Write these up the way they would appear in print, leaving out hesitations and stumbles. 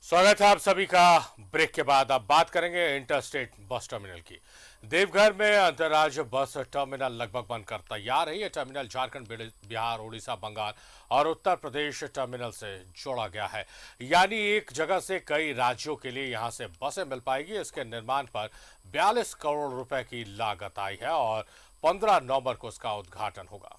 स्वागत है आप सभी का। ब्रेक के बाद अब बात करेंगे इंटरस्टेट बस टर्मिनल की। देवघर में अंतर्राज्यीय बस टर्मिनल लगभग बनकर तैयार है। यह टर्मिनल झारखंड, बिहार, उड़ीसा, बंगाल और उत्तर प्रदेश टर्मिनल से जोड़ा गया है। यानी एक जगह से कई राज्यों के लिए यहां से बसें मिल पाएगी। इसके निर्माण पर 42 करोड़ रुपए की लागत आई है और 15 नवंबर को इसका उद्घाटन होगा।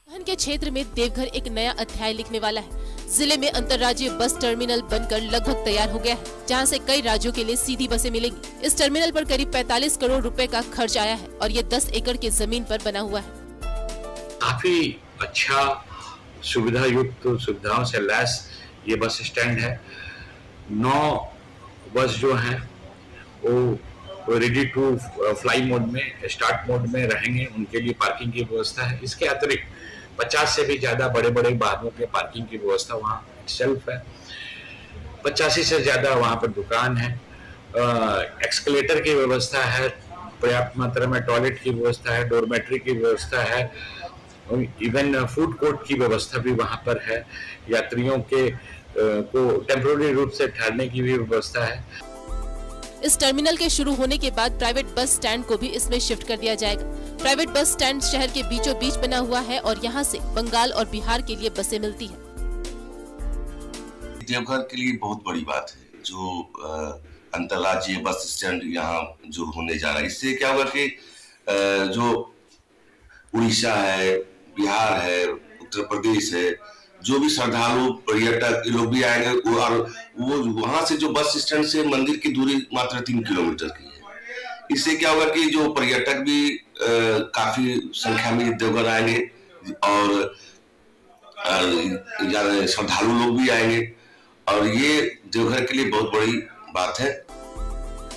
परिवहन के क्षेत्र में देवघर एक नया अध्याय लिखने वाला है। जिले में अंतर्राज्यीय बस टर्मिनल बनकर लगभग तैयार हो गया है, जहां से कई राज्यों के लिए सीधी बसें मिलेंगी। इस टर्मिनल पर करीब 45 करोड़ रुपए का खर्च आया है और ये 10 एकड़ की जमीन पर बना हुआ है। काफी अच्छा सुविधा युक्त, सुविधाओं से लैस ये बस स्टैंड है। 9 बस जो हैं वो रेडी टू फ्लाई मोड में, स्टार्ट मोड में रहेंगे। उनके लिए पार्किंग की व्यवस्था है। इसके अतिरिक्त 50 से भी ज्यादा बड़े बड़े वाहनों के पार्किंग की व्यवस्था वहाँ सेल्फ है। 85 से ज्यादा वहाँ पर दुकान है। एक्सकलेटर की व्यवस्था है, पर्याप्त मात्रा में टॉयलेट की व्यवस्था है, डोरमेट्री की व्यवस्था है, इवन फूड कोर्ट की व्यवस्था भी वहाँ पर है। यात्रियों के को टेम्पोररी रूप से ठहरने की भी व्यवस्था है। इस टर्मिनल के शुरू होने के बाद प्राइवेट बस स्टैंड को भी इसमें शिफ्ट कर दिया जाएगा। प्राइवेट बस स्टैंड शहर के बीचों बीच बना हुआ है और यहाँ से बंगाल और बिहार के लिए बसें मिलती हैं। देवघर के लिए बहुत बड़ी बात है जो अंतर्राज्यीय बस स्टैंड यहाँ जो होने जा रहा है। इससे क्या होगा कि जो उड़ीसा है, बिहार है, उत्तर प्रदेश है, जो भी श्रद्धालु पर्यटक ये लोग भी आएंगे और वो वहां से जो बस स्टैंड से मंदिर की दूरी मात्र 3 किलोमीटर की है। इससे क्या होगा कि जो पर्यटक भी काफी संख्या में देवघर आएंगे और श्रद्धालु लोग भी आएंगे और ये देवघर के लिए बहुत बड़ी बात है।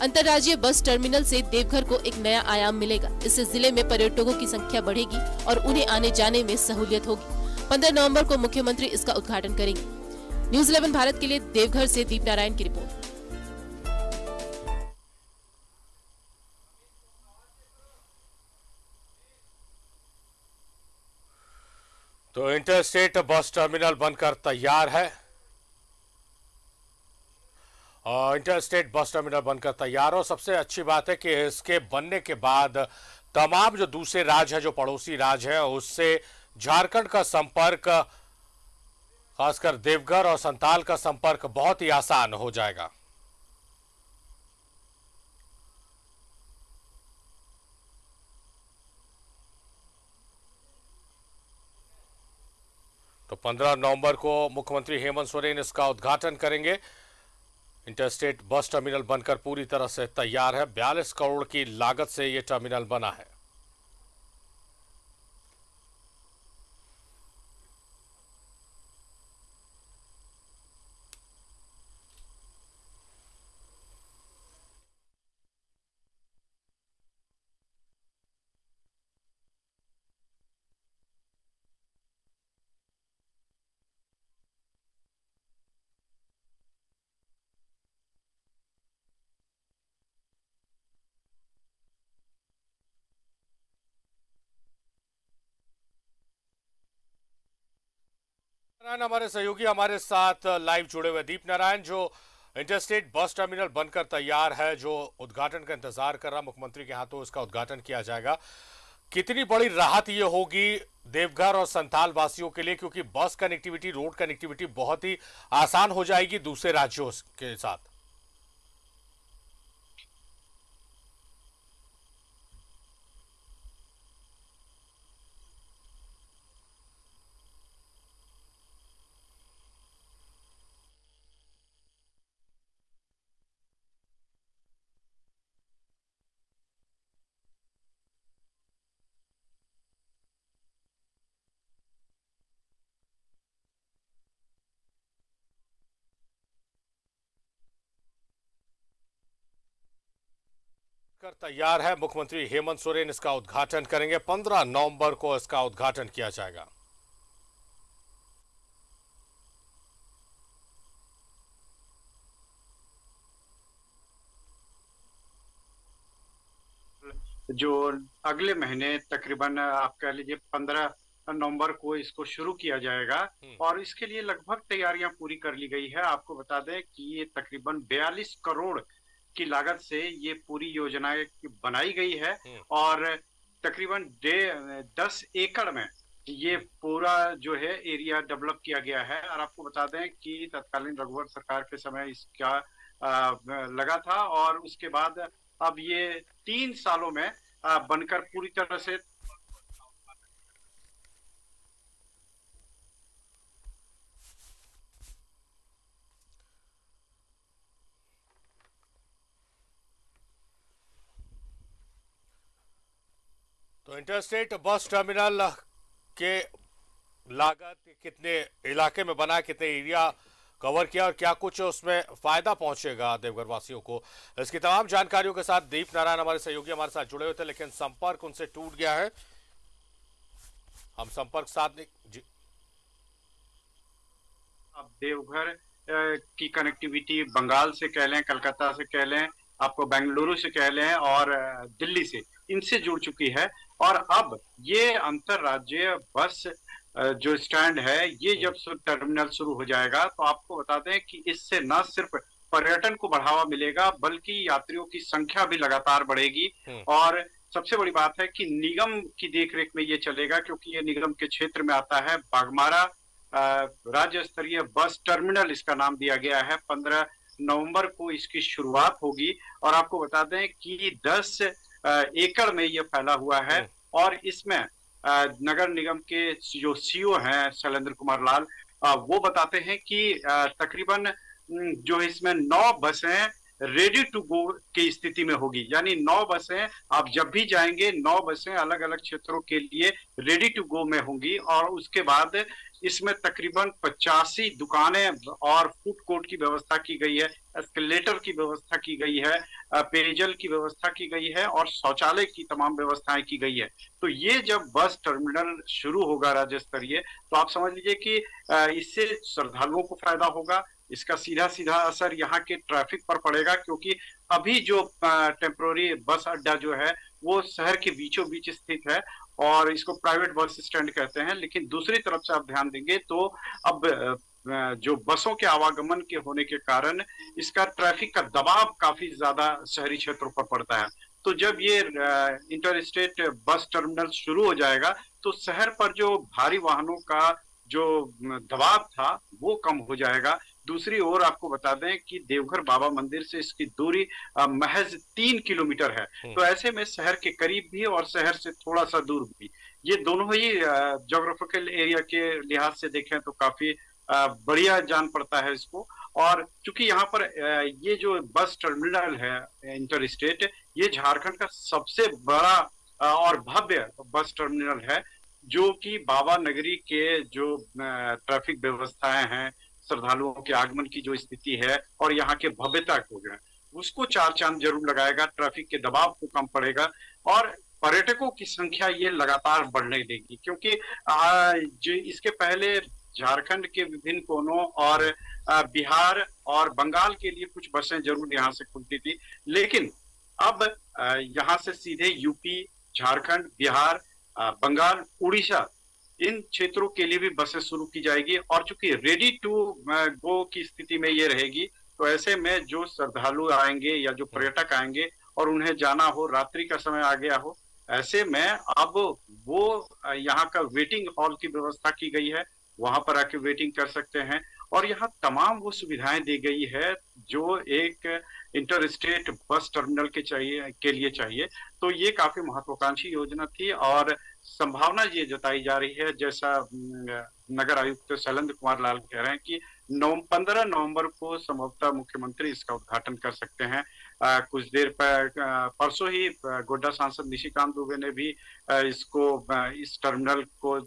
अंतर्राज्यीय बस टर्मिनल से देवघर को एक नया आयाम मिलेगा। इससे जिले में पर्यटकों की संख्या बढ़ेगी और उन्हें आने जाने में सहूलियत होगी। 15 नवंबर को मुख्यमंत्री इसका उद्घाटन करेंगे। न्यूज़ 11 भारत के लिए देवघर से दीप नारायण की रिपोर्ट। तो इंटरस्टेट बस टर्मिनल बनकर तैयार है और सबसे अच्छी बात है कि इसके बनने के बाद तमाम जो दूसरे राज्य हैं, जो पड़ोसी राज्य हैं, उससे झारखंड का संपर्क, खासकर देवघर और संताल का संपर्क बहुत ही आसान हो जाएगा। तो 15 नवंबर को मुख्यमंत्री हेमंत सोरेन इसका उद्घाटन करेंगे। इंटरस्टेट बस टर्मिनल बनकर पूरी तरह से तैयार है। 42 करोड़ की लागत से यह टर्मिनल बना है। हमारे सहयोगी हमारे साथ लाइव जुड़े हुए दीप नारायण, जो इंटरस्टेट बस टर्मिनल बनकर तैयार है, जो उद्घाटन का इंतजार कर रहा, मुख्यमंत्री के हाथों इसका उद्घाटन किया जाएगा। कितनी बड़ी राहत ये होगी देवघर और संथाल वासियों के लिए, क्योंकि बस कनेक्टिविटी, रोड कनेक्टिविटी बहुत ही आसान हो जाएगी दूसरे राज्यों के साथ। कर तैयार है। मुख्यमंत्री हेमंत सोरेन इसका उद्घाटन करेंगे। 15 नवंबर को इसका उद्घाटन किया जाएगा। जो अगले महीने तकरीबन आप कह लीजिए 15 नवंबर को इसको शुरू किया जाएगा और इसके लिए लगभग तैयारियां पूरी कर ली गई है। आपको बता दें कि ये तकरीबन 42 करोड़ की लागत से ये पूरी योजना बनाई गई है और तकरीबन 10 एकड़ में ये पूरा जो है एरिया डेवलप किया गया है। और आपको बता दें कि तत्कालीन रघुवर सरकार के समय इसका लगा था और उसके बाद अब ये 3 सालों में बनकर पूरी तरह से तो इंटरस्टेट बस टर्मिनल के लागत कितने इलाके में बना, कितने एरिया कवर किया और क्या कुछ उसमें फायदा पहुंचेगा देवघर वासियों को, इसकी तमाम जानकारियों के साथ दीप नारायण हमारे सहयोगी हमारे साथ जुड़े हुए थे, लेकिन संपर्क उनसे टूट गया है। हम संपर्क साधने जी। अब देवघर की कनेक्टिविटी बंगाल से कह लें, कलकत्ता से कह लें, आपको बेंगलुरु से कह लें और दिल्ली से, इनसे जुड़ चुकी है। और अब ये अंतरराज्यीय बस जो स्टैंड है, ये जब टर्मिनल शुरू हो जाएगा तो आपको बता दें कि इससे न सिर्फ पर्यटन को बढ़ावा मिलेगा बल्कि यात्रियों की संख्या भी लगातार बढ़ेगी। और सबसे बड़ी बात है कि निगम की देखरेख में ये चलेगा, क्योंकि ये निगम के क्षेत्र में आता है। बाघमारा राज्य स्तरीय बस टर्मिनल इसका नाम दिया गया है। 15 नवंबर को इसकी शुरुआत होगी और आपको बता दें कि 10 एकड़ में ये फैला हुआ है और इसमें नगर निगम के जो सीईओ हैं शैलेंद्र कुमार लाल, वो बताते हैं कि तकरीबन जो इसमें 9 बसें रेडी टू गो की स्थिति में होगी। यानी 9 बसें आप जब भी जाएंगे, 9 बसें अलग अलग क्षेत्रों के लिए रेडी टू गो में होंगी। और उसके बाद इसमें तकरीबन 85 दुकानें और फूड कोर्ट की व्यवस्था की गई है, एस्केलेटर की व्यवस्था की गई है, पेयजल की व्यवस्था की गई है और शौचालय की तमाम व्यवस्थाएं की गई है। तो ये जब बस टर्मिनल शुरू होगा राज्य स्तरीय, तो आप समझ लीजिए कि इससे श्रद्धालुओं को फायदा होगा। इसका सीधा सीधा असर यहाँ के ट्रैफिक पर पड़ेगा, क्योंकि अभी जो टेम्पोररी बस अड्डा जो है वो शहर के बीचों बीच स्थित है और इसको प्राइवेट बस स्टैंड कहते हैं। लेकिन दूसरी तरफ से आप ध्यान देंगे तो अब जो बसों के आवागमन के होने के कारण इसका ट्रैफिक का दबाव काफी ज्यादा शहरी क्षेत्रों पर पड़ता है। तो जब ये इंटर स्टेट बस टर्मिनल शुरू हो जाएगा तो शहर पर जो भारी वाहनों का जो दबाव था वो कम हो जाएगा। दूसरी ओर आपको बता दें कि देवघर बाबा मंदिर से इसकी दूरी महज 3 किलोमीटर है। तो ऐसे में शहर के करीब भी और शहर से थोड़ा सा दूर भी, ये दोनों ही ज्योग्राफिकल एरिया के लिहाज से देखें तो काफी बढ़िया जान पड़ता है इसको। और चूंकि यहाँ पर ये जो बस टर्मिनल है इंटर स्टेट, ये झारखंड का सबसे बड़ा और भव्य बस टर्मिनल है, जो कि बाबा नगरी के जो ट्रैफिक व्यवस्थाएं हैं, श्रद्धालुओं के आगमन की जो स्थिति है और यहाँ के भव्यता को जो है उसको 4 चांद जरूर लगाएगा। ट्रैफिक के दबाव को कम पड़ेगा और पर्यटकों की संख्या ये लगातार बढ़ने देगी, क्योंकि जो इसके पहले झारखंड के विभिन्न कोनों और बिहार और बंगाल के लिए कुछ बसें जरूर यहाँ से खुलती थी, लेकिन अब यहाँ से सीधे यूपी, झारखंड, बिहार, बंगाल, उड़ीसा, इन क्षेत्रों के लिए भी बसें शुरू की जाएगी। और चूंकि रेडी टू गो की स्थिति में ये रहेगी, तो ऐसे में जो श्रद्धालु आएंगे या जो पर्यटक आएंगे और उन्हें जाना हो, रात्रि का समय आ गया हो, ऐसे में अब वो यहाँ का वेटिंग हॉल की व्यवस्था की गई है, वहां पर आके वेटिंग कर सकते हैं। और यहाँ तमाम वो सुविधाएं दी गई है जो एक इंटर स्टेट बस टर्मिनल के लिए चाहिए। तो ये काफी महत्वाकांक्षी योजना थी और संभावना ये जताई जा रही है, जैसा नगर आयुक्त शैलेंद्र कुमार लाल कह रहे हैं कि 15 नवंबर को संभवतः मुख्यमंत्री इसका उद्घाटन कर सकते हैं। कुछ देर परसों ही गोड्डा सांसद निशिकांत दुबे ने भी इस टर्मिनल को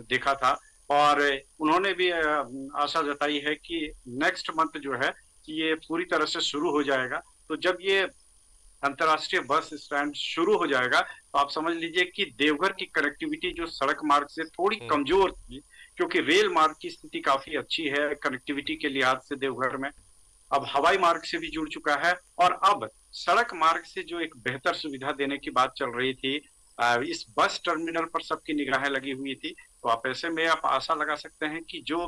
देखा था और उन्होंने भी आशा जताई है कि नेक्स्ट मंथ जो है ये पूरी तरह से शुरू हो जाएगा। तो जब ये अंतर्राष्ट्रीय बस स्टैंड शुरू हो जाएगा तो आप समझ लीजिए कि देवघर की कनेक्टिविटी जो सड़क मार्ग से थोड़ी कमजोर थी, क्योंकि रेल मार्ग की स्थिति काफी अच्छी है कनेक्टिविटी के लिहाज से देवघर में, अब हवाई मार्ग से भी जुड़ चुका है और अब सड़क मार्ग से जो एक बेहतर सुविधा देने की बात चल रही थी, इस बस टर्मिनल पर सबकी निगाहें लगी हुई थी। तो आप ऐसे में आप आशा लगा सकते हैं कि जो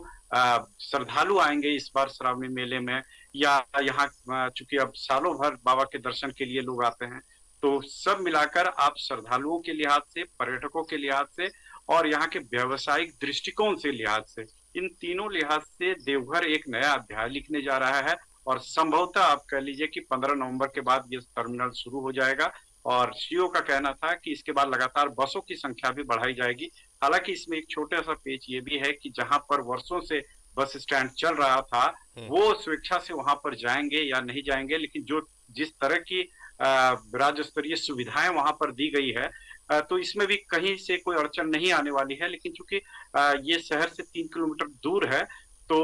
श्रद्धालु आएंगे इस बार श्रावणी मेले में, या यहाँ चूंकि अब सालों भर बाबा के दर्शन के लिए लोग आते हैं, तो सब मिलाकर आप श्रद्धालुओं के लिहाज से, पर्यटकों के लिहाज से और यहाँ के व्यावसायिक दृष्टिकोण से लिहाज से, इन तीनों लिहाज से देवघर एक नया अध्याय लिखने जा रहा है। और संभवतः आप कह लीजिए कि 15 नवंबर के बाद ये टर्मिनल शुरू हो जाएगा और सीईओ का कहना था कि इसके बाद लगातार बसों की संख्या भी बढ़ाई जाएगी। हालांकि इसमें एक छोटा सा पेच ये भी है कि जहां पर वर्षों से बस स्टैंड चल रहा था वो स्वेच्छा से वहां पर जाएंगे या नहीं जाएंगे, लेकिन जो जिस तरह की राज्य स्तरीय सुविधाएं वहां पर दी गई है तो इसमें भी कहीं से कोई अड़चन नहीं आने वाली है। लेकिन चूंकि ये शहर से 3 किलोमीटर दूर है तो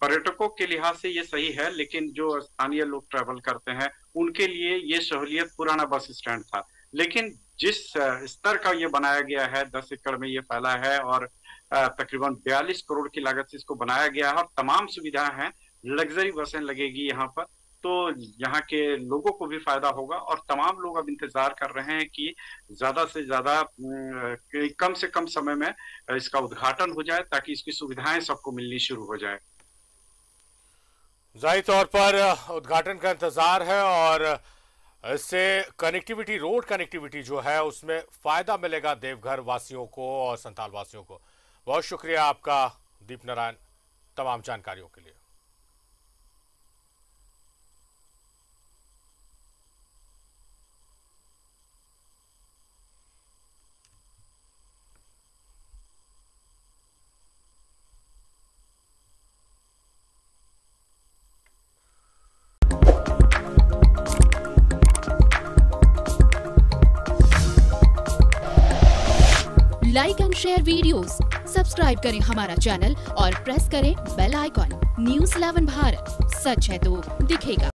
पर्यटकों के लिहाज से ये सही है, लेकिन जो स्थानीय लोग ट्रैवल करते हैं उनके लिए ये सहूलियत पुराना बस स्टैंड था। लेकिन जिस स्तर का ये बनाया गया है, 10 एकड़ में ये फैला है और तकरीबन 42 करोड़ की लागत से इसको बनाया गया है और तमाम सुविधाएं हैं, लग्जरी बसें लगेगी यहाँ पर, तो यहाँ के लोगों को भी फायदा होगा। और तमाम लोग अब इंतजार कर रहे हैं कि ज्यादा से ज्यादा कम से कम समय में इसका उद्घाटन हो जाए ताकि इसकी सुविधाएं सबको मिलनी शुरू हो जाए। जाहिर तौर पर उद्घाटन का इंतजार है और इससे कनेक्टिविटी, रोड कनेक्टिविटी जो है उसमें फायदा मिलेगा देवघर वासियों को और संताल वासियों को। बहुत शुक्रिया आपका दीप नारायण तमाम जानकारियों के लिए। Like and share videos, subscribe करें हमारा चैनल और प्रेस करें बेल आइकॉन। न्यूज़ 11 भारत, सच है तो दिखेगा।